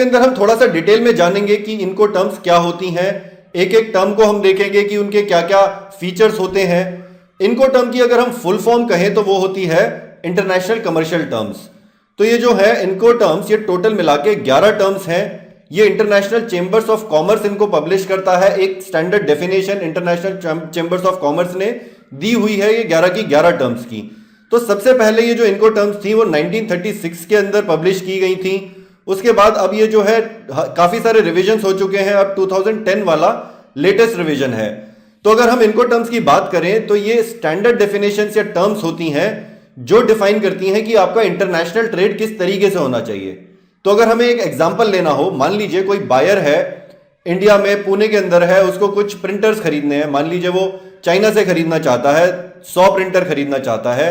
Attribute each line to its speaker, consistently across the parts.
Speaker 1: के अंदर हम थोड़ा सा डिटेल में जानेंगे कि इनको टर्म्स क्या होती हैं। एक एक टर्म को हम देखेंगे कि उनके क्या क्या फीचर्स होते हैं। इनको टर्म की अगर हम फुल फॉर्म कहें तो वो होती है इंटरनेशनल कमर्शियल टर्म्स। तो ये जो है इनको टर्म्स, ये टोटल मिला के 11 टर्म्स हैं। ये इंटरनेशनल चेंबर्स ऑफ कॉमर्स इनको पब्लिश करता है। एक standard definition international chambers of commerce ने दी हुई है ये 11 की 11 टर्म्स की। तो सबसे पहले ये जो इनको टर्म्स थी वो 1936 के अंदर पब्लिश की गई थी। उसके बाद अब ये जो है काफी सारे रिविजन्स हो चुके हैं। अब 2010 वाला लेटेस्ट रिवीजन है। तो अगर हम इनको टर्म्स की बात करें तो ये स्टैंडर्ड डेफिनेशंस या टर्म्स होती हैं जो डिफाइन करती हैं कि आपका इंटरनेशनल ट्रेड किस तरीके से होना चाहिए। तो अगर हमें एक एग्जांपल लेना हो, मान लीजिए कोई बायर है इंडिया में, पुणे के अंदर है, उसको कुछ प्रिंटर्स खरीदने हैं। मान लीजिए वो चाइना से खरीदना चाहता है, 100 प्रिंटर खरीदना चाहता है,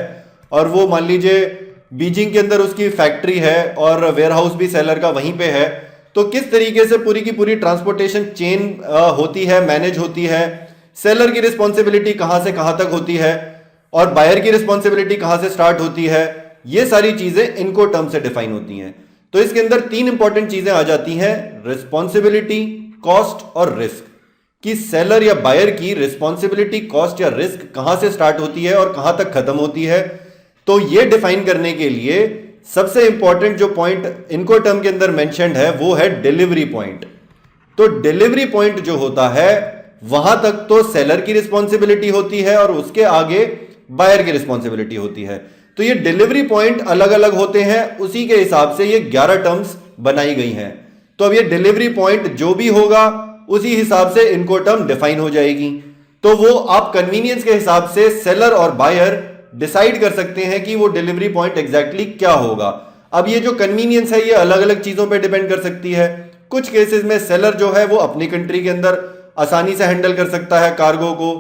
Speaker 1: और वो मान लीजिए बीजिंग के अंदर उसकी फैक्ट्री है और वेयरहाउस भी सेलर का वहीं पे है। तो किस तरीके से पूरी की पूरी ट्रांसपोर्टेशन चेन होती है, मैनेज होती है, सेलर की रिस्पॉन्सिबिलिटी कहां से कहां तक होती है और बायर की रिस्पॉन्सिबिलिटी कहां से स्टार्ट होती है, ये सारी चीजें इनको टर्म से डिफाइन होती हैं। तो इसके अंदर 3 इंपॉर्टेंट चीजें आ जाती हैं, रिस्पॉन्सिबिलिटी, कॉस्ट और रिस्क। कि सेलर या बायर की रिस्पॉन्सिबिलिटी, कॉस्ट या रिस्क कहां से स्टार्ट होती है और कहां तक खत्म होती है। तो ये डिफाइन करने के लिए सबसे इंपॉर्टेंट जो पॉइंट इनको टर्म के अंदर मेंशन्ड है वो है डिलीवरी पॉइंट। तो डिलीवरी पॉइंट जो होता है वहां तक तो सेलर की रिस्पॉन्सिबिलिटी होती है और उसके आगे बायर की रिस्पॉन्सिबिलिटी होती है। तो ये डिलीवरी पॉइंट अलग अलग होते हैं, उसी के हिसाब से ये 11 टर्म्स बनाई गई हैं। तो अब ये डिलीवरी पॉइंट जो भी होगा उसी हिसाब से इनको टर्म डिफाइन हो जाएगी। तो वो आप कन्वीनियंस के हिसाब से सेलर और बायर डिसाइड कर सकते हैं कि वो डिलीवरी पॉइंट एग्जैक्टली क्या होगा। अब ये जो कन्वीनियंस है ये अलग अलग चीजों पे डिपेंड कर सकती है। कुछ केसेस में सेलर जो है वो अपनी कंट्री के अंदर आसानी से हैंडल कर सकता है कार्गो को,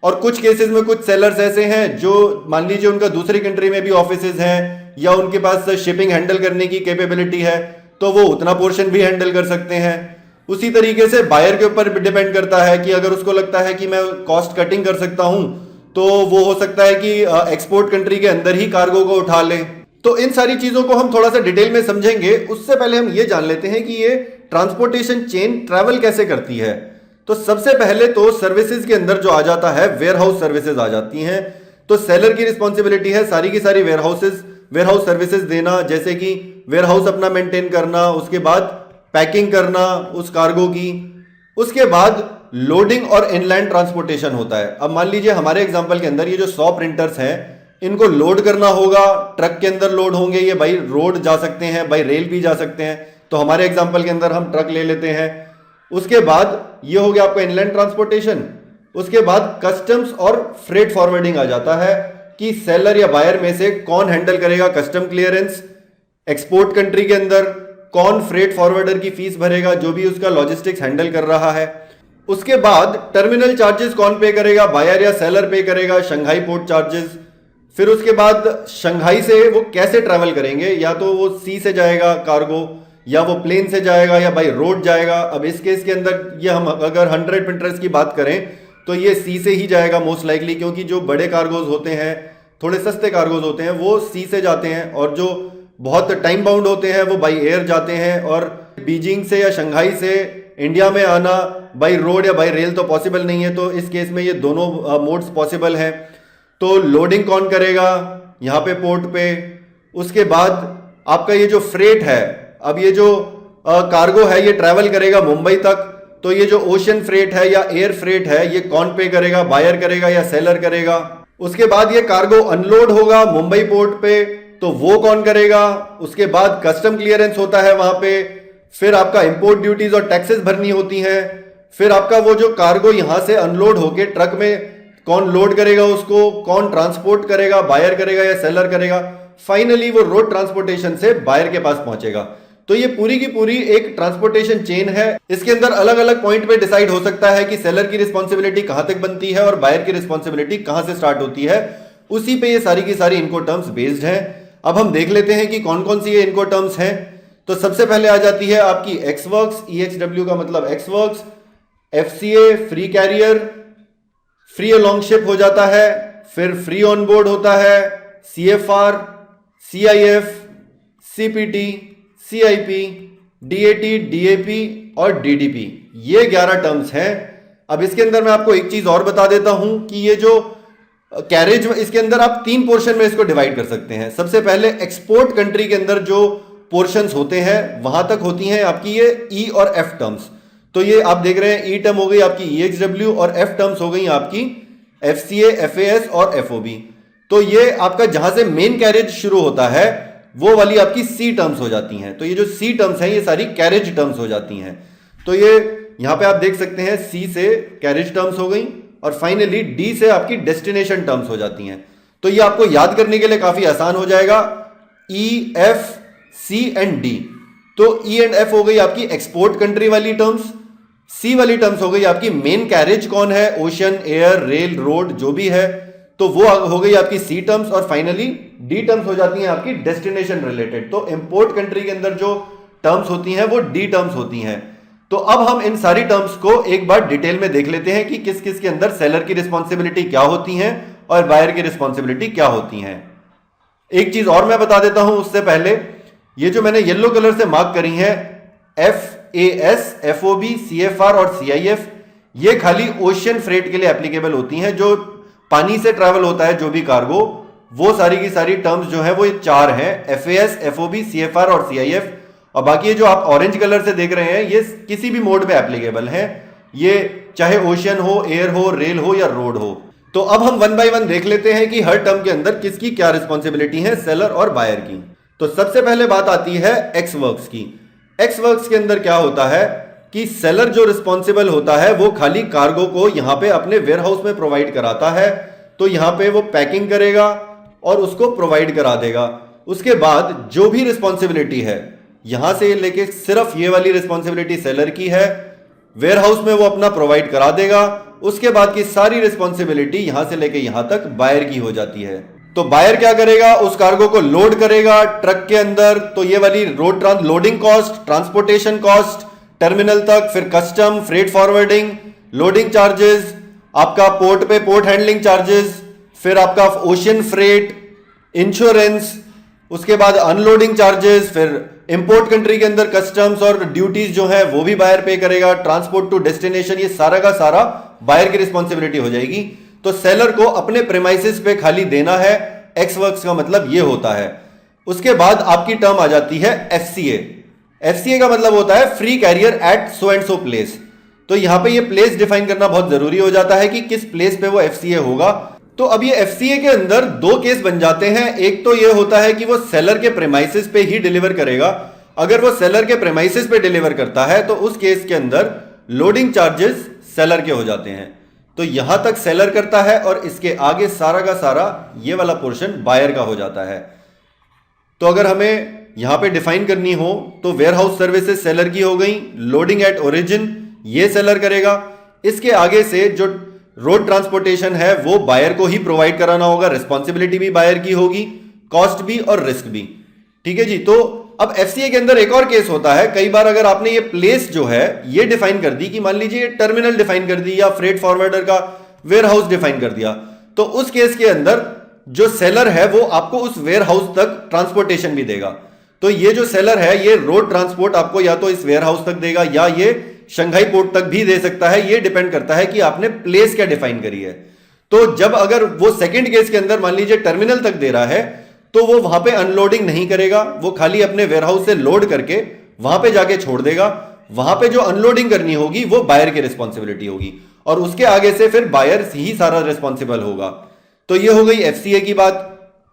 Speaker 1: और कुछ केसेस में कुछ सेलर्स ऐसे हैं जो मान लीजिए उनका दूसरी कंट्री में भी ऑफिसेज हैं या उनके पास शिपिंग हैंडल करने की कैपेबिलिटी है, तो वो उतना पोर्शन भी हैंडल कर सकते हैं। उसी तरीके से बायर के ऊपर डिपेंड करता है कि अगर उसको लगता है कि मैं कॉस्ट कटिंग कर सकता हूं तो वो हो सकता है कि एक्सपोर्ट कंट्री के अंदर ही कार्गो को उठा ले। तो इन सारी चीजों को हम थोड़ा सा डिटेल में समझेंगे। उससे पहले हम ये जान लेते हैं कि ये ट्रांसपोर्टेशन चेन ट्रैवल कैसे करती है। तो सबसे पहले तो सर्विसेज के अंदर जो आ जाता है वेयरहाउस सर्विसेज आ जाती हैं। तो सेलर की रिस्पॉन्सिबिलिटी है सारी की सारी वेयरहाउस सर्विसेज देना, जैसे कि वेयरहाउस अपना मेंटेन करना, उसके बाद पैकिंग करना उस कार्गो की, उसके बाद लोडिंग और इनलैंड ट्रांसपोर्टेशन होता है। अब मान लीजिए हमारे एग्जांपल के अंदर ये जो 100 प्रिंटर्स हैं इनको लोड करना होगा, ट्रक के अंदर लोड होंगे, ये बाई रोड जा सकते हैं, बाई रेल भी जा सकते हैं। तो हमारे एग्जांपल के अंदर हम ट्रक ले लेते हैं। उसके बाद ये हो गया आपका इनलैंड ट्रांसपोर्टेशन। उसके बाद कस्टम्स और फ्रेट फॉरवर्डिंग आ जाता है कि सेलर या बायर में से कौन हैंडल करेगा कस्टम क्लियरेंस, एक्सपोर्ट कंट्री के अंदर कौन फ्रेट फॉरवर्डर की फीस भरेगा जो भी उसका लॉजिस्टिक्स हैंडल कर रहा है। उसके बाद टर्मिनल चार्जेस कौन पे करेगा, बायर या सेलर पे करेगा, शंघाई पोर्ट चार्जेस। फिर उसके बाद शंघाई से वो कैसे ट्रैवल करेंगे, या तो वो सी से जाएगा कार्गो या वो प्लेन से जाएगा या बाई रोड जाएगा। अब इस केस के अंदर ये हम अगर 100 प्रिंटर्स की बात करें तो ये सी से ही जाएगा मोस्ट लाइकली, क्योंकि जो बड़े कार्गोज होते हैं, थोड़े सस्ते कार्गोज होते हैं, वो सी से जाते हैं, और जो बहुत टाइम बाउंड होते हैं वो बाई एयर जाते हैं। और बीजिंग से या शंघाई से इंडिया में आना बाई रोड या बाई रेल तो पॉसिबल नहीं है। तो इस केस में ये दोनों मोड्स पॉसिबल हैं। तो लोडिंग कौन करेगा यहाँ पे पोर्ट पे। उसके बाद आपका ये जो फ्रेट है, अब ये जो कार्गो है ये ट्रैवल करेगा मुंबई तक, तो ये जो ओशन फ्रेट है या एयर फ्रेट है ये कौन पे करेगा, बायर करेगा या सेलर करेगा। उसके बाद ये कार्गो अनलोड होगा मुंबई पोर्ट पे, तो वो कौन करेगा। उसके बाद कस्टम क्लियरेंस होता है वहां पे, फिर आपका इंपोर्ट ड्यूटीज और टैक्सेस भरनी होती हैं। फिर आपका वो जो कार्गो यहां से अनलोड होके ट्रक में कौन लोड करेगा, उसको कौन ट्रांसपोर्ट करेगा, बायर करेगा या सेलर करेगा। फाइनली वो रोड ट्रांसपोर्टेशन से बायर के पास पहुंचेगा। तो ये पूरी की पूरी एक ट्रांसपोर्टेशन चेन है। इसके अंदर अलग अलग पॉइंट पे डिसाइड हो सकता है कि सेलर की रिस्पॉन्सिबिलिटी कहां तक बनती है और बायर की रिस्पॉन्सिबिलिटी कहां से स्टार्ट होती है। उसी पे ये सारी की सारी इनको टर्म्स बेस्ड है। अब हम देख लेते हैं कि कौन कौन सी ये इनको टर्म्स हैं। तो सबसे पहले आ जाती है आपकी एक्स वर्क्स, EXW का मतलब ex works, FCA free carrier, free along ship हो जाता है, फिर फ्री ऑन बोर्ड होता है, CFR, CIF, CPT, CIP, DAT, DAP और डीडीपी, ये 11 टर्म्स हैं। अब इसके अंदर मैं आपको एक चीज और बता देता हूं कि ये जो कैरेज, इसके अंदर आप 3 पोर्शन में इसको डिवाइड कर सकते हैं। सबसे पहले एक्सपोर्ट कंट्री के अंदर जो पोर्शंस होते हैं वहां तक होती हैं आपकी ये ई और एफ टर्म्स। तो ये आप देख रहे हैं ई टर्म हो गई आपकी ईएक्सडब्ल्यू और एफ टर्म्स हो गई आपकी एफसीए, एफएएस और एफओबी। तो ये आपका जहां से मेन कैरेज शुरू होता है वो वाली आपकी सी टर्म्स हो जाती हैं। तो ये जो सी टर्म्स हैं ये सारी कैरेज टर्म्स हो जाती हैं। तो ये यहां पे आप देख सकते हैं सी से कैरेज टर्म्स हो गई और फाइनली डी से आपकी डेस्टिनेशन टर्म्स हो जाती हैं। तो ये आपको याद करने के लिए काफी आसान हो जाएगा, ई, एफ, सी एंड डी। तो ई एंड एफ हो गई आपकी एक्सपोर्ट कंट्री वाली टर्म्स, सी वाली टर्म्स हो गई आपकी मेन कैरेज कौन है, ओशन, एयर, रेल, रोड जो भी है, तो वो हो गई आपकी सी टर्म्स और फाइनली डी टर्म्स हो जाती हैं आपकी डेस्टिनेशन रिलेटेड। तो इंपोर्ट कंट्री के अंदर जो टर्म्स होती हैं वो डी टर्म्स होती हैं। तो अब हम इन सारी टर्म्स को एक बार डिटेल में देख लेते हैं कि किस किस के अंदर सेलर की रिस्पॉन्सिबिलिटी क्या होती है और बायर की रिस्पॉन्सिबिलिटी क्या होती है। एक चीज और मैं बता देता हूं उससे पहले, ये जो मैंने येलो कलर से मार्क करी है एफएएस, एफओबी, सीएफआर और सीआईएफ, ये खाली ओशियन फ्रेट के लिए एप्लीकेबल होती हैं। जो पानी से ट्रैवल होता है जो भी कार्गो, वो सारी की सारी टर्म्स जो है वो ये 4 हैं, एफएएस, एफओबी, सीएफआर और सीआईएफ। और बाकी ये जो आप ऑरेंज कलर से देख रहे हैं ये किसी भी मोड में एप्लीकेबल है, ये चाहे ओशियन हो, एयर हो, रेल हो या रोड हो। तो अब हम 1 बाय 1 देख लेते हैं कि हर टर्म के अंदर किसकी क्या रिस्पॉन्सिबिलिटी है, सेलर और बायर की। तो सबसे पहले बात आती है एक्स वर्क्स की। एक्स वर्क्स के अंदर क्या होता है कि सेलर जो रिस्पॉन्सिबल होता है वो खाली कार्गो को यहां पे अपने वेयरहाउस में प्रोवाइड कराता है। तो यहां पे वो पैकिंग करेगा और उसको प्रोवाइड करा देगा। उसके बाद जो भी रिस्पॉन्सिबिलिटी है यहां से लेके सिर्फ ये वाली रिस्पॉन्सिबिलिटी सेलर की है, वेयरहाउस में वो अपना प्रोवाइड करा देगा। उसके बाद की सारी रिस्पॉन्सिबिलिटी यहां से लेके यहां तक बायर की हो जाती है। तो बायर क्या करेगा, उस कार्गो को लोड करेगा ट्रक के अंदर। तो ये वाली loading cost, transportation cost terminal तक, फिर custom, freight forwarding, loading charges, आपका पोर्ट पे पोर्ट हैंडलिंग चार्जेस, फिर आपका ओशियन फ्रेट, इंश्योरेंस, उसके बाद अनलोडिंग चार्जेस, फिर इंपोर्ट कंट्री के अंदर कस्टम्स और ड्यूटीज जो है वो भी बायर पे करेगा, ट्रांसपोर्ट टू डेस्टिनेशन, ये सारा का सारा बायर की रिस्पॉन्सिबिलिटी हो जाएगी। तो सेलर को अपने प्रेमाइसिस पे खाली देना है, एक्स वर्क्स का मतलब ये होता है। उसके बाद आपकी टर्म आ जाती है एफसीए। एफसीए का मतलब होता है free carrier at so and so place. तो यहां पे ये प्लेस डिफाइन करना बहुत जरूरी हो जाता है कि किस प्लेस पे वो एफसीए होगा। तो अब ये एफसीए के अंदर 2 केस बन जाते हैं। एक तो ये होता है कि वो सेलर के प्रेमाइसिस पे ही डिलीवर करेगा। अगर वो सेलर के प्रेमाइसिस पे डिलीवर करता है तो उस केस के अंदर लोडिंग चार्जेस सेलर के हो जाते हैं। तो यहां तक सेलर करता है और इसके आगे सारा का सारा ये वाला पोर्शन बायर का हो जाता है। तो अगर हमें यहां पे डिफाइन करनी हो तो वेयरहाउस सर्विसेज सेलर की हो गई, लोडिंग एट ओरिजिन ये सेलर करेगा। इसके आगे से जो रोड ट्रांसपोर्टेशन है वो बायर को ही प्रोवाइड कराना होगा, रिस्पॉन्सिबिलिटी भी बायर की होगी, कॉस्ट भी और रिस्क भी। ठीक है जी। तो अब एफसीए के अंदर एक और केस होता है, कई बार अगर आपने ये प्लेस जो है ये डिफाइन कर दी कि मान लीजिए टर्मिनल डिफाइन कर दी या फ्रेट फॉरवर्डर का वेयरहाउस डिफाइन कर दिया, तो उस केस के अंदर जो सेलर है वो आपको उस वेयरहाउस तक ट्रांसपोर्टेशन भी देगा। तो ये जो सेलर है ये रोड ट्रांसपोर्ट आपको या तो इस वेयरहाउस तक देगा या ये शंघाई पोर्ट तक भी दे सकता है। ये डिपेंड करता है कि आपने प्लेस क्या डिफाइन करी है। तो जब अगर वो सेकंड केस के अंदर मान लीजिए टर्मिनल तक दे रहा है तो वो वहां पे अनलोडिंग नहीं करेगा, वो खाली अपने वेयरहाउस से लोड करके वहां पे जाके छोड़ देगा। वहां पे जो अनलोडिंग करनी होगी वो बायर की रिस्पॉन्सिबिलिटी होगी और उसके आगे से फिर बायर ही सारा रिस्पॉन्सिबल होगा। तो ये हो गई एफसीए की बात।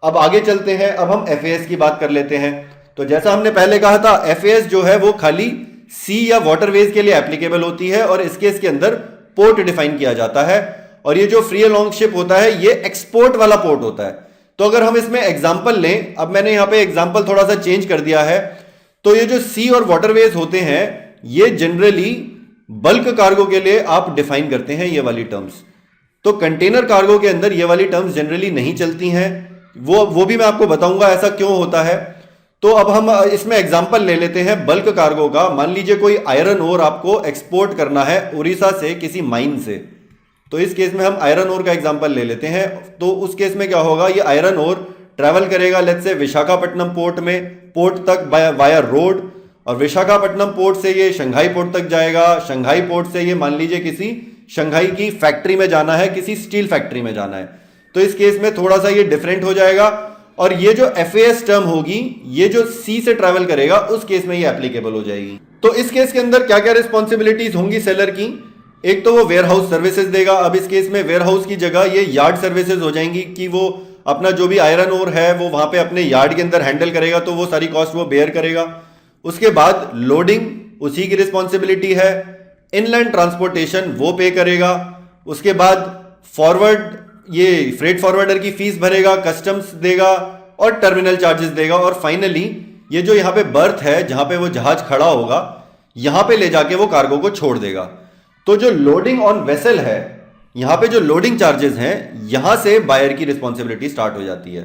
Speaker 1: अब आगे चलते हैं, अब हम एफएएस की बात कर लेते हैं। तो जैसा हमने पहले कहा था एफएएस जो है वो खाली सी या वाटरवेज के लिए एप्लीकेबल होती है और इस केस के अंदर पोर्ट डिफाइन किया जाता है। और ये जो फ्री अलोंग शिप होता है ये एक्सपोर्ट वाला पोर्ट होता है। तो अगर हम इसमें एग्जांपल लें, अब मैंने यहां पे एग्जांपल थोड़ा सा चेंज कर दिया है। तो ये जो सी और वाटरवेज होते हैं ये जनरली बल्क कार्गो के लिए आप डिफाइन करते हैं ये वाली टर्म्स। तो कंटेनर कार्गो के अंदर ये वाली टर्म्स जनरली नहीं चलती हैं, वो भी मैं आपको बताऊंगा ऐसा क्यों होता है। तो अब हम इसमें एग्जांपल ले लेते हैं बल्क कार्गो का। मान लीजिए कोई आयरन ओर आपको एक्सपोर्ट करना है उड़ीसा से किसी माइन से, तो इस केस में हम आयरन ओर का एग्जांपल ले लेते हैं। तो उस केस में क्या होगा, ये आयरन ओर ट्रैवल करेगा लेट्स से विशाखापट्टनम पोर्ट में, पोर्ट तक वाया रोड, और विशाखापट्टनम पोर्ट से ये शंघाई पोर्ट तक जाएगा, शंघाई पोर्ट से ये मान लीजिए किसी शंघाई की फैक्ट्री में जाना है, किसी स्टील फैक्ट्री में जाना है, तो इस केस में थोड़ा सा ये डिफरेंट हो जाएगा। और ये जो FAS टर्म होगी, ये जो सी से ट्रैवल करेगा उस केस में ये एप्लीकेबल हो जाएगी। तो इस केस के अंदर क्या क्या रिस्पॉन्सिबिलिटीज होंगी सेलर की? एक तो वो वेयर हाउस सर्विसेज देगा। अब इस केस में वेयर हाउस की जगह ये यार्ड सर्विसेज हो जाएंगी कि वो अपना जो भी आयरन ओर है वो वहां पे अपने यार्ड के अंदर हैंडल करेगा, तो वो सारी कॉस्ट वो बेयर करेगा। उसके बाद लोडिंग उसी की रिस्पॉन्सिबिलिटी है, इनलैंड ट्रांसपोर्टेशन वो पे करेगा, उसके बाद फॉरवर्ड ये फ्रेट फॉरवर्डर की फीस भरेगा, कस्टम्स देगा और टर्मिनल चार्जेस देगा, और फाइनली ये जो यहाँ पे बर्थ है जहां पे वो जहाज खड़ा होगा, यहां पे ले जाके वो कार्गो को छोड़ देगा। तो जो लोडिंग ऑन वेसल है, यहां पे जो लोडिंग चार्जेस हैं, यहां से बायर की रिस्पॉन्सिबिलिटी स्टार्ट हो जाती है।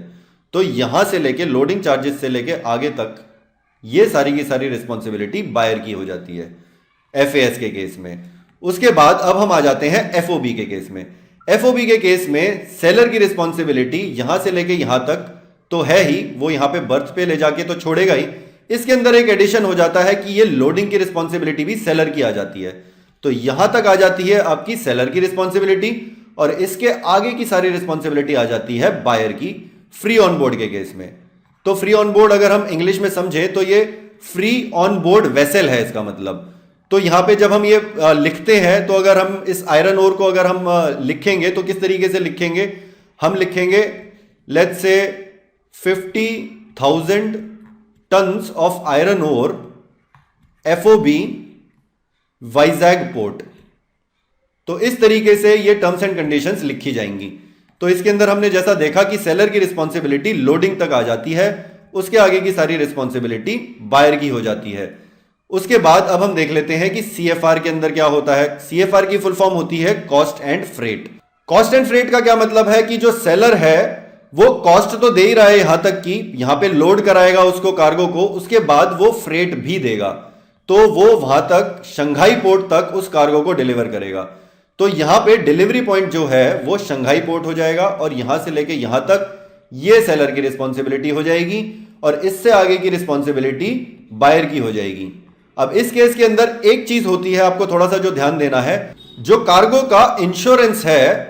Speaker 1: तो यहां से लेके लोडिंग चार्जेस से लेके आगे तक ये सारी की सारी रिस्पॉन्सिबिलिटी बायर की हो जाती है FAS के केस में। उसके बाद अब हम आ जाते हैं FOB के केस में। FOB के केस में सेलर की रिस्पॉन्सिबिलिटी यहां से लेके यहां तक तो है ही, वो यहां पे बर्थ पे ले जाके तो छोड़ेगा ही। इसके अंदर एक एडिशन हो जाता है कि ये लोडिंग की रिस्पॉन्सिबिलिटी भी सेलर की आ जाती है। तो यहां तक आ जाती है आपकी सेलर की रिस्पॉन्सिबिलिटी, और इसके आगे की सारी रिस्पॉन्सिबिलिटी आ जाती है बायर की फ्री ऑन बोर्ड के केस में। तो फ्री ऑन बोर्ड अगर हम इंग्लिश में समझे तो ये फ्री ऑन बोर्ड वेसल है इसका मतलब। तो यहां पे जब हम ये लिखते हैं, तो अगर हम इस आयरन ओर को अगर हम लिखेंगे तो किस तरीके से लिखेंगे? हम लिखेंगे let's say 50,000 tons of iron ore FOB Vizag port. तो इस तरीके से ये टर्म्स एंड कंडीशंस लिखी जाएंगी। तो इसके अंदर हमने जैसा देखा कि सेलर की रिस्पॉन्सिबिलिटी लोडिंग तक आ जाती है, उसके आगे की सारी रिस्पॉन्सिबिलिटी बायर की हो जाती है। उसके बाद अब हम देख लेते हैं कि CFR के अंदर क्या होता है। CFR की फुल फॉर्म होती है cost and freight. Cost and freight का क्या मतलब है कि जो सेलर है वो कॉस्ट तो दे ही रहा है यहां तक कि यहां पे लोड कराएगा उसको कार्गो को, उसके बाद वो फ्रेट भी देगा, तो वो वहां तक शंघाई पोर्ट तक उस कार्गो को डिलीवर करेगा। तो यहां पे डिलीवरी पॉइंट जो है वो शंघाई पोर्ट हो जाएगा, और यहां से लेके यहां तक ये सेलर की रिस्पॉन्सिबिलिटी हो जाएगी, और इससे आगे की रिस्पॉन्सिबिलिटी बायर की हो जाएगी। अब इस केस के अंदर एक चीज होती है, आपको थोड़ा सा जो ध्यान देना है, जो कार्गो का इंश्योरेंस है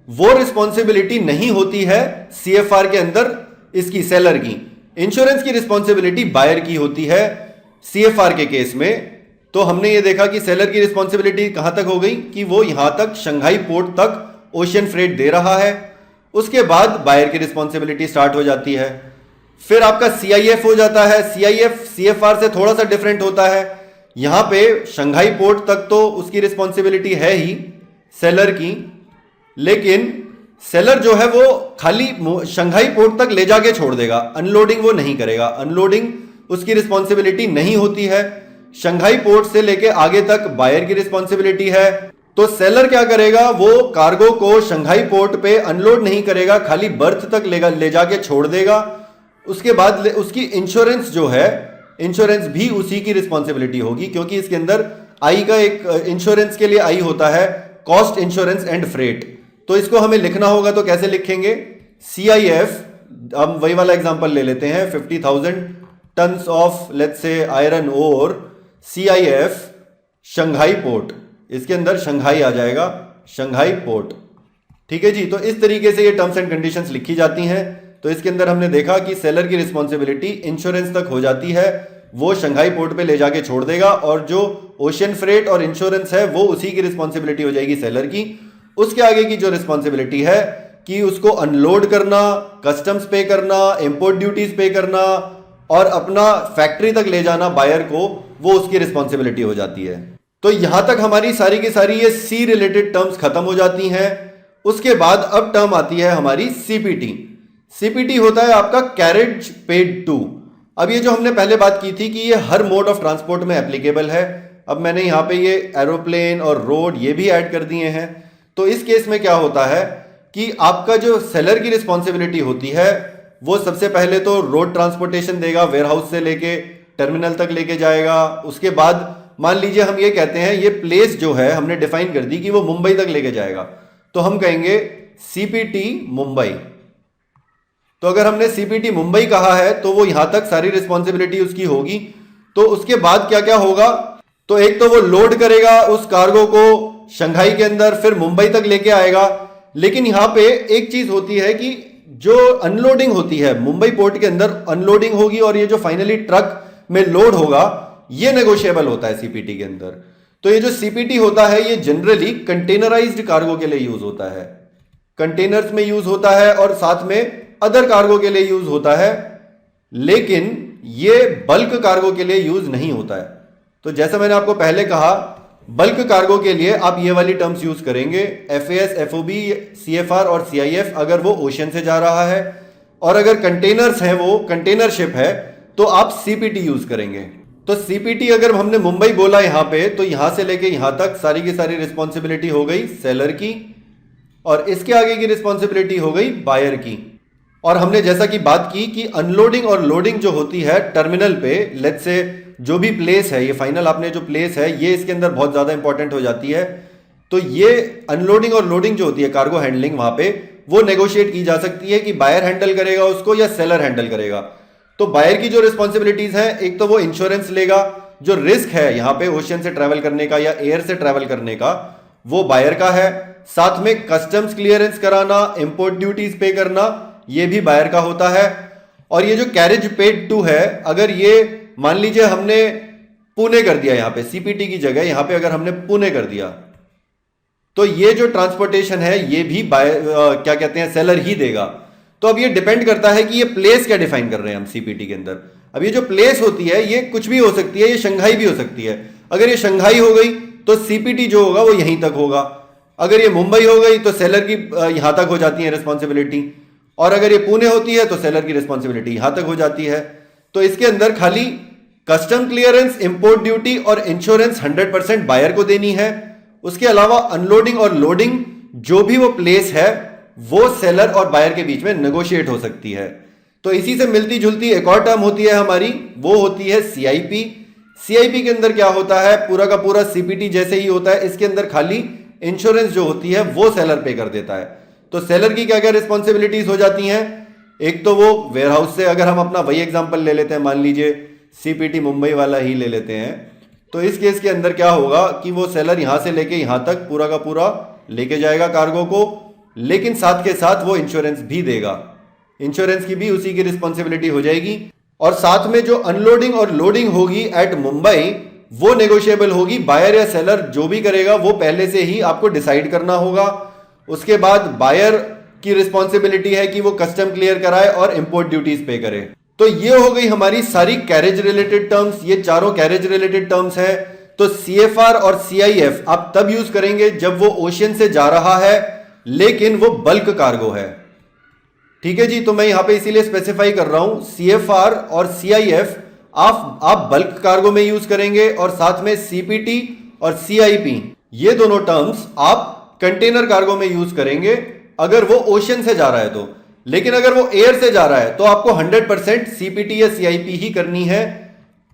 Speaker 1: वो रिस्पॉन्सिबिलिटी नहीं होती है CFR के अंदर इसकी सेलर की। इंश्योरेंस की रिस्पॉन्सिबिलिटी बायर की होती है CFR के केस में। तो हमने ये देखा कि सेलर की रिस्पॉन्सिबिलिटी कहां तक हो गई कि वो यहां तक शंघाई पोर्ट तक ओशियन फ्रेट दे रहा है। उसके बाद बायर की रिस्पॉन्सिबिलिटी स्टार्ट हो जाती है। फिर आपका CIF हो जाता है। CIF CFR से थोड़ा सा डिफरेंट होता है। यहां पे शंघाई पोर्ट तक तो उसकी रिस्पॉन्सिबिलिटी है ही सेलर की, लेकिन सेलर जो है वो खाली शंघाई पोर्ट तक ले जाके छोड़ देगा, अनलोडिंग वो नहीं करेगा। अनलोडिंग उसकी रिस्पॉन्सिबिलिटी नहीं होती है। शंघाई पोर्ट से लेके आगे तक बायर की रिस्पॉन्सिबिलिटी है। तो सेलर क्या करेगा, वो कार्गो को शंघाई पोर्ट पे अनलोड नहीं करेगा, खाली बर्थ तक ले जाके छोड़ देगा। उसके बाद उसकी इंश्योरेंस जो है, इंश्योरेंस भी उसी की रिस्पॉन्सिबिलिटी होगी, क्योंकि इसके अंदर आई का एक इंश्योरेंस के लिए आई होता है कॉस्ट इंश्योरेंस एंड फ्रेट। तो इसको हमें लिखना होगा, तो कैसे लिखेंगे? CIF, हम वही वाला एग्जांपल ले लेते हैं, 50,000 tons of let's say iron ore, CIF Shanghai port, इसके अंदर शंघाई आ जाएगा, शंघाई पोर्ट। ठीक है जी। तो इस तरीके से ये टर्म्स एंड कंडीशंस लिखी जाती हैं। तो इसके अंदर हमने देखा कि सेलर की रिस्पॉन्सिबिलिटी इंश्योरेंस तक हो जाती है, वो शंघाई पोर्ट पे ले जाके छोड़ देगा, और जो ओशियन फ्रेट और इंश्योरेंस है वो उसी की रिस्पॉन्सिबिलिटी हो जाएगी सेलर की। उसके आगे की जो रिस्पॉन्सिबिलिटी है कि उसको अनलोड करना, कस्टम्स पे करना, इंपोर्ट ड्यूटीज पे करना और अपना फैक्ट्री तक ले जाना बायर को, वो उसकी रिस्पॉन्सिबिलिटी हो जाती है। तो यहां तक हमारी सारी की सारी ये सी रिलेटेड टर्म्स खत्म हो जाती हैं। उसके बाद अब टर्म आती है हमारी CPT। CPT होता है आपका कैरेज पेड टू। अब ये जो हमने पहले बात की थी कि ये हर मोड ऑफ ट्रांसपोर्ट में एप्लीकेबल है, अब मैंने यहां पे ये एरोप्लेन और रोड ये भी ऐड कर दिए हैं। तो इस केस में क्या होता है कि आपका जो सेलर की रिस्पॉन्सिबिलिटी होती है वो सबसे पहले तो रोड ट्रांसपोर्टेशन देगा, वेयरहाउस से लेके टर्मिनल तक लेके जाएगा। उसके बाद मान लीजिए हम ये कहते हैं ये प्लेस जो है हमने डिफाइन कर दी कि वो मुंबई तक लेके जाएगा, तो हम कहेंगे CPT मुंबई। तो अगर हमने CPT मुंबई कहा है तो वो यहां तक सारी रिस्पॉन्सिबिलिटी उसकी होगी। तो उसके बाद क्या क्या होगा, तो एक तो वो लोड करेगा उस कार्गो को शंघाई के अंदर, फिर मुंबई तक लेके आएगा। लेकिन यहां पे एक चीज होती है कि जो अनलोडिंग होती है मुंबई पोर्ट के अंदर, अनलोडिंग होगी और ये जो फाइनली ट्रक में लोड होगा ये नेगोशिएबल होता है सीपीटी के अंदर। तो ये जो सीपीटी होता है ये जनरली कंटेनराइज्ड कार्गो के लिए यूज होता है, कंटेनर्स में यूज होता है और साथ में अदर कार्गो के लिए यूज होता है, लेकिन ये बल्क कार्गो के लिए यूज नहीं होता है। तो जैसा मैंने आपको पहले कहा, बल्क कार्गो के लिए आप ये वाली टर्म्स यूज करेंगे, एफएएस, एफओबी, सीएफआर और सीआईएफ अगर वो ओशन से जा रहा है, और अगर कंटेनर्स हैं, वो कंटेनर शिप है, तो आप सीपीटी यूज करेंगे। तो सीपीटी अगर हमने मुंबई बोला यहां पे, तो यहां से लेके यहां तक सारी की सारी रिस्पॉन्सिबिलिटी हो गई सेलर की, और इसके आगे की रिस्पॉन्सिबिलिटी हो गई बायर की। और हमने जैसा कि बात की कि अनलोडिंग और लोडिंग जो होती है टर्मिनल पे, लेट्स से जो भी प्लेस है, ये फाइनल आपने जो प्लेस है ये इसके अंदर बहुत ज्यादा इंपॉर्टेंट हो जाती है। तो ये अनलोडिंग और लोडिंग जो होती है कार्गो हैंडलिंग, वहां पे वो नेगोशिएट की जा सकती है कि बायर हैंडल करेगा उसको या सेलर हैंडल करेगा। तो बायर की जो रिस्पॉन्सिबिलिटीज है, एक तो वो इंश्योरेंस लेगा, जो रिस्क है यहां पे ओशियन से ट्रैवल करने का या एयर से ट्रैवल करने का, वो बायर का है। साथ में कस्टम्स क्लियरेंस कराना, इंपोर्ट ड्यूटीज पे करना, ये भी बायर का होता है। और ये जो कैरेज पेड टू है, अगर ये मान लीजिए हमने पुणे कर दिया, यहां पे सीपीटी की जगह यहां पे अगर हमने पुणे कर दिया, तो ये जो ट्रांसपोर्टेशन है ये भी क्या कहते हैं, सेलर ही देगा। तो अब ये डिपेंड करता है कि ये प्लेस क्या डिफाइन कर रहे हैं हम सीपीटी के अंदर। अब ये जो प्लेस होती है ये कुछ भी हो सकती है, ये शंघाई भी हो सकती है। अगर ये शंघाई हो गई तो सीपीटी जो होगा वो यहीं तक होगा, अगर ये मुंबई हो गई तो सेलर की यहां तक हो जाती है रिस्पॉन्सिबिलिटी, और अगर ये पुणे होती है तो सेलर की रिस्पॉन्सिबिलिटी यहां तक हो जाती है। तो इसके अंदर खाली कस्टम क्लियरेंस, इंपोर्ट ड्यूटी और इंश्योरेंस 100% बायर को देनी है। उसके अलावा अनलोडिंग और लोडिंग जो भी वो प्लेस है वो सेलर और बायर के बीच में नेगोशिएट हो सकती है। तो इसी से मिलती जुलती एक और टर्म होती है हमारी, वो होती है सीआईपी। सीआईपी के अंदर क्या होता है, पूरा का पूरा सीपीटी जैसे ही होता है, इसके अंदर खाली इंश्योरेंस जो होती है वो सेलर पे कर देता है। तो सेलर की क्या क्या रिस्पॉन्सिबिलिटीज हो जाती हैं, एक तो वो वेयरहाउस से, अगर हम अपना वही एग्जांपल ले लेते हैं, मान लीजिए सीपीटी मुंबई वाला ही ले लेते हैं, तो इस केस के अंदर क्या होगा कि वो सेलर यहां से लेके यहां तक पूरा का पूरा लेके जाएगा कार्गो को, लेकिन साथ के साथ वो इंश्योरेंस भी देगा, इंश्योरेंस की भी उसी की रिस्पॉन्सिबिलिटी हो जाएगी। और साथ में जो अनलोडिंग और लोडिंग होगी एट मुंबई वो नेगोशिएबल होगी, बायर या सेलर जो भी करेगा वो पहले से ही आपको डिसाइड करना होगा। उसके बाद बायर की रिस्पॉन्सिबिलिटी है कि वो कस्टम क्लियर कराए और इंपोर्ट ड्यूटीज पे करे। तो ये हो गई हमारी सारी कैरेज रिलेटेड टर्म्स, ये चारों कैरेज रिलेटेड टर्म्स है। तो सीएफआर और सीआईएफ आप तब यूज करेंगे जब वो ओशियन से जा रहा है लेकिन वो बल्क कार्गो है, ठीक है जी। तो मैं यहां पे इसीलिए स्पेसिफाई कर रहा हूं, सीएफआर और सीआईएफ आप बल्क कार्गो में यूज करेंगे, और साथ में सीपीटी और सीआईपी ये दोनों टर्म्स आप कंटेनर कार्गो में यूज करेंगे अगर वो ओशन से जा रहा है तो। लेकिन अगर वो एयर से जा रहा है तो आपको 100% सीपीटी या सीआईपी ही करनी है।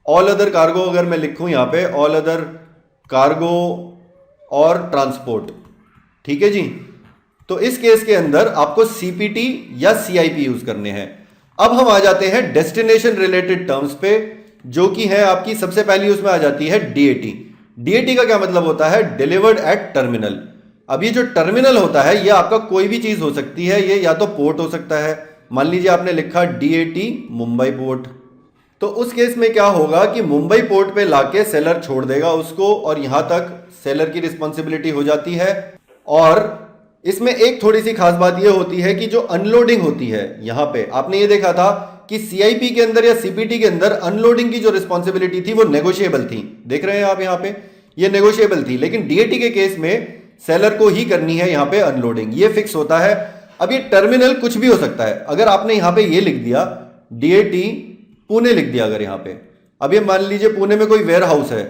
Speaker 1: ऑल अदर कार्गो अगर मैं लिखूं यहां पे, ऑल अदर कार्गो और ट्रांसपोर्ट, ठीक है जी। तो इस केस के अंदर आपको सीपीटी या सीआईपी यूज करने हैं। अब हम आ जाते हैं डेस्टिनेशन रिलेटेड टर्म्स पे, जो कि है आपकी सबसे पहली उसमें आ जाती है डीएटी। डीएटी का क्या मतलब होता है, डिलीवर्ड एट टर्मिनल। अब ये जो टर्मिनल होता है ये आपका कोई भी चीज हो सकती है, ये या तो पोर्ट हो सकता है, मान लीजिए आपने लिखा डीएटी मुंबई पोर्ट, तो उस केस में क्या होगा कि मुंबई पोर्ट पे लाके सेलर छोड़ देगा उसको, और यहां तक सेलर की रिस्पॉन्सिबिलिटी हो जाती है। और इसमें एक थोड़ी सी खास बात यह होती है कि जो अनलोडिंग होती है, यहां पे आपने ये देखा था कि सीआईपी के अंदर या सीपीटी के अंदर अनलोडिंग की जो रिस्पॉन्सिबिलिटी थी वो नेगोशिएबल थी, देख रहे हैं आप यहां पे, ये नेगोशिएबल थी। लेकिन डीएटी के केस में सेलर को ही करनी है यहां पे अनलोडिंग, ये फिक्स होता है। अब ये टर्मिनल कुछ भी हो सकता है, अगर आपने यहां पे ये लिख दिया डीएटी पुणे लिख दिया, अगर यहां पे अब ये मान लीजिए पुणे में कोई वेयर हाउस है,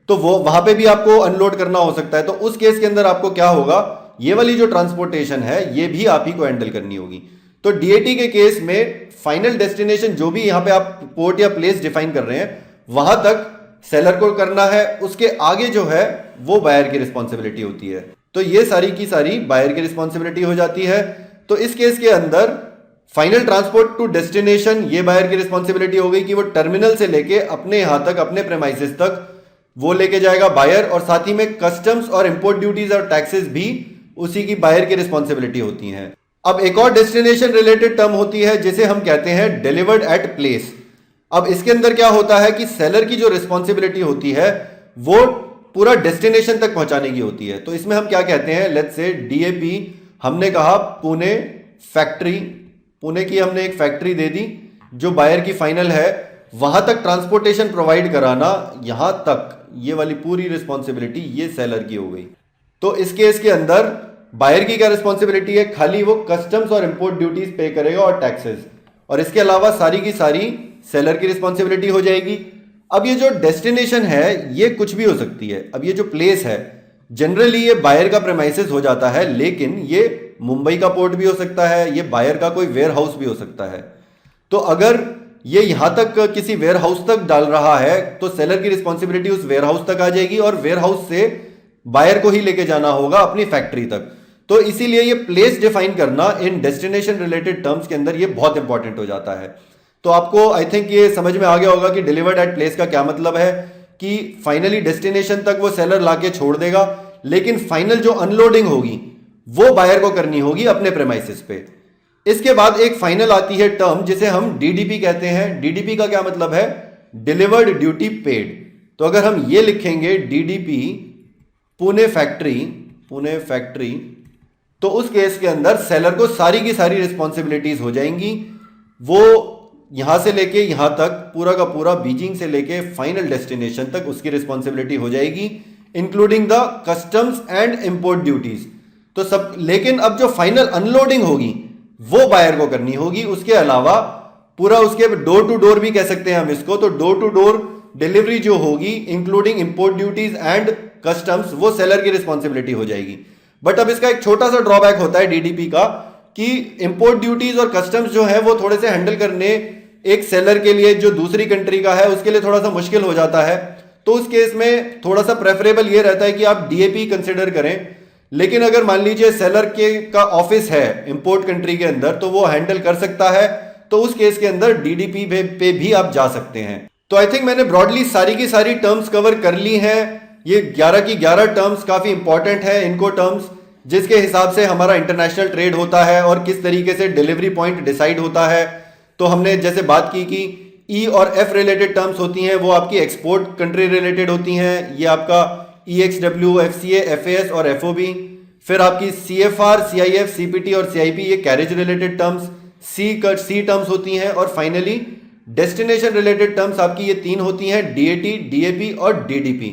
Speaker 1: तो वो वहां पे भी आपको अनलोड करना हो सकता है। तो उस केस के अंदर आपको क्या होगा, ये वाली जो ट्रांसपोर्टेशन है ये भी आप ही को हैंडल करनी होगी। तो डीएटी के केस में फाइनल डेस्टिनेशन जो भी यहां पे आप पोर्ट या प्लेस डिफाइन कर रहे हैं वहां तक सेलर को करना है, उसके आगे जो है वो बायर की रिस्पॉन्सिबिलिटी होती है। तो ये सारी की सारी बायर की रिस्पॉन्सिबिलिटी हो जाती है। तो इस केस के अंदर फाइनल ट्रांसपोर्ट टू डेस्टिनेशन, ये बायर की रिस्पॉन्सिबिलिटी हो गई कि वो टर्मिनल से लेके अपने यहां तक, अपने प्रेमाइसिस तक वो लेके जाएगा बायर, और साथ ही में कस्टम्स और इंपोर्ट ड्यूटीज और टैक्सेस भी उसी की बायर की रिस्पॉन्सिबिलिटी होती हैं। अब एक और डेस्टिनेशन रिलेटेड टर्म होती है जिसे हम कहते हैं डिलीवर्ड एट प्लेस। अब इसके अंदर क्या होता है कि सेलर की जो रिस्पॉन्सिबिलिटी होती है वो पूरा डेस्टिनेशन तक पहुंचाने की होती है। तो इसमें हम क्या कहते हैं, लेट्स से डीएपी, हमने कहा पुणे फैक्ट्री, पुणे की हमने एक फैक्ट्री दे दी जो बायर की फाइनल है, वहां तक ट्रांसपोर्टेशन प्रोवाइड कराना, यहां तक ये वाली पूरी रिस्पॉन्सिबिलिटी ये सेलर की हो गई। तो इस केस के अंदर बायर की क्या रिस्पॉन्सिबिलिटी है, खाली वो कस्टम्स और इंपोर्ट ड्यूटीज पे करेगा और टैक्सेस, और इसके अलावा सारी की सारी सेलर की रिस्पॉन्सिबिलिटी हो जाएगी। अब ये जो डेस्टिनेशन है ये कुछ भी हो सकती है। अब ये जो प्लेस है जनरली ये बायर का प्रेमाइसिस हो जाता है, लेकिन ये मुंबई का पोर्ट भी हो सकता है, ये बायर का कोई वेयर हाउस भी हो सकता है। तो अगर ये यहां तक किसी वेयर हाउस तक डाल रहा है तो सेलर की रिस्पॉन्सिबिलिटी उस वेयर हाउस तक आ जाएगी, और वेयर हाउस से बायर को ही लेके जाना होगा अपनी फैक्ट्री तक। तो इसीलिए ये प्लेस डिफाइन करना इन डेस्टिनेशन रिलेटेड टर्म्स के अंदर ये बहुत इंपॉर्टेंट हो जाता है। तो आपको आई थिंक ये समझ में आ गया होगा कि डिलीवर्ड एट प्लेस का क्या मतलब है, कि फाइनली डेस्टिनेशन तक वो सेलर लाके छोड़ देगा, लेकिन फाइनल जो अनलोडिंग होगी वो बायर को करनी होगी अपने प्रेमाइसिस पे। इसके बाद एक फाइनल आती है टर्म जिसे हम डीडीपी कहते हैं। डीडीपी का क्या मतलब है, डिलीवर्ड ड्यूटी पेड। तो अगर हम ये लिखेंगे DDP Pune factory, Pune factory, तो उस केस के अंदर सेलर को सारी की सारी रिस्पॉन्सिबिलिटीज हो जाएंगी। वो यहां से लेके यहां तक पूरा का पूरा बीजिंग से लेके फाइनल डेस्टिनेशन तक उसकी रिस्पॉन्सिबिलिटी हो जाएगी, including the customs and import duties. तो सब, लेकिन अब जो फाइनल अनलोडिंग होगी वो बायर को करनी होगी। उसके अलावा पूरा उसके डोर टू डोर भी कह सकते हैं हम इसको, तो डोर टू डोर डिलीवरी जो होगी including import duties and customs, वो सेलर की रिस्पॉन्सिबिलिटी हो जाएगी। बट अब इसका एक छोटा सा ड्रॉबैक होता है डीडीपी का, कि इंपोर्ट ड्यूटीज और कस्टम्स जो है वो थोड़े से हैंडल करने एक सेलर के लिए जो दूसरी कंट्री का है उसके लिए थोड़ा सा मुश्किल हो जाता है। तो उस केस में थोड़ा सा प्रेफरेबल ये रहता है कि आप डीएपी कंसिडर करें। लेकिन अगर मान लीजिए सेलर के का ऑफिस है इंपोर्ट कंट्री के अंदर, तो वो हैंडल कर सकता है, तो उस केस के अंदर डीडीपी पे भी आप जा सकते हैं। तो आई थिंक मैंने ब्रॉडली सारी की सारी टर्म्स कवर कर ली हैं। ये 11 की 11 टर्म्स काफी इंपॉर्टेंट है, इनको टर्म्स जिसके हिसाब से हमारा इंटरनेशनल ट्रेड होता है और किस तरीके से डिलीवरी पॉइंट डिसाइड होता है। तो हमने जैसे बात की कि ई और एफ रिलेटेड टर्म्स होती हैं, वो आपकी एक्सपोर्ट कंट्री रिलेटेड होती हैं, ये आपका EXW, FCA, FAS और FOB। फिर आपकी CFR, CIF, CPT और CIP, ये कैरेज रिलेटेड टर्म्स, सी टर्म्स होती हैं, और फाइनली डेस्टिनेशन रिलेटेड टर्म्स आपकी ये तीन होती हैं, DAT, DAP और DDP।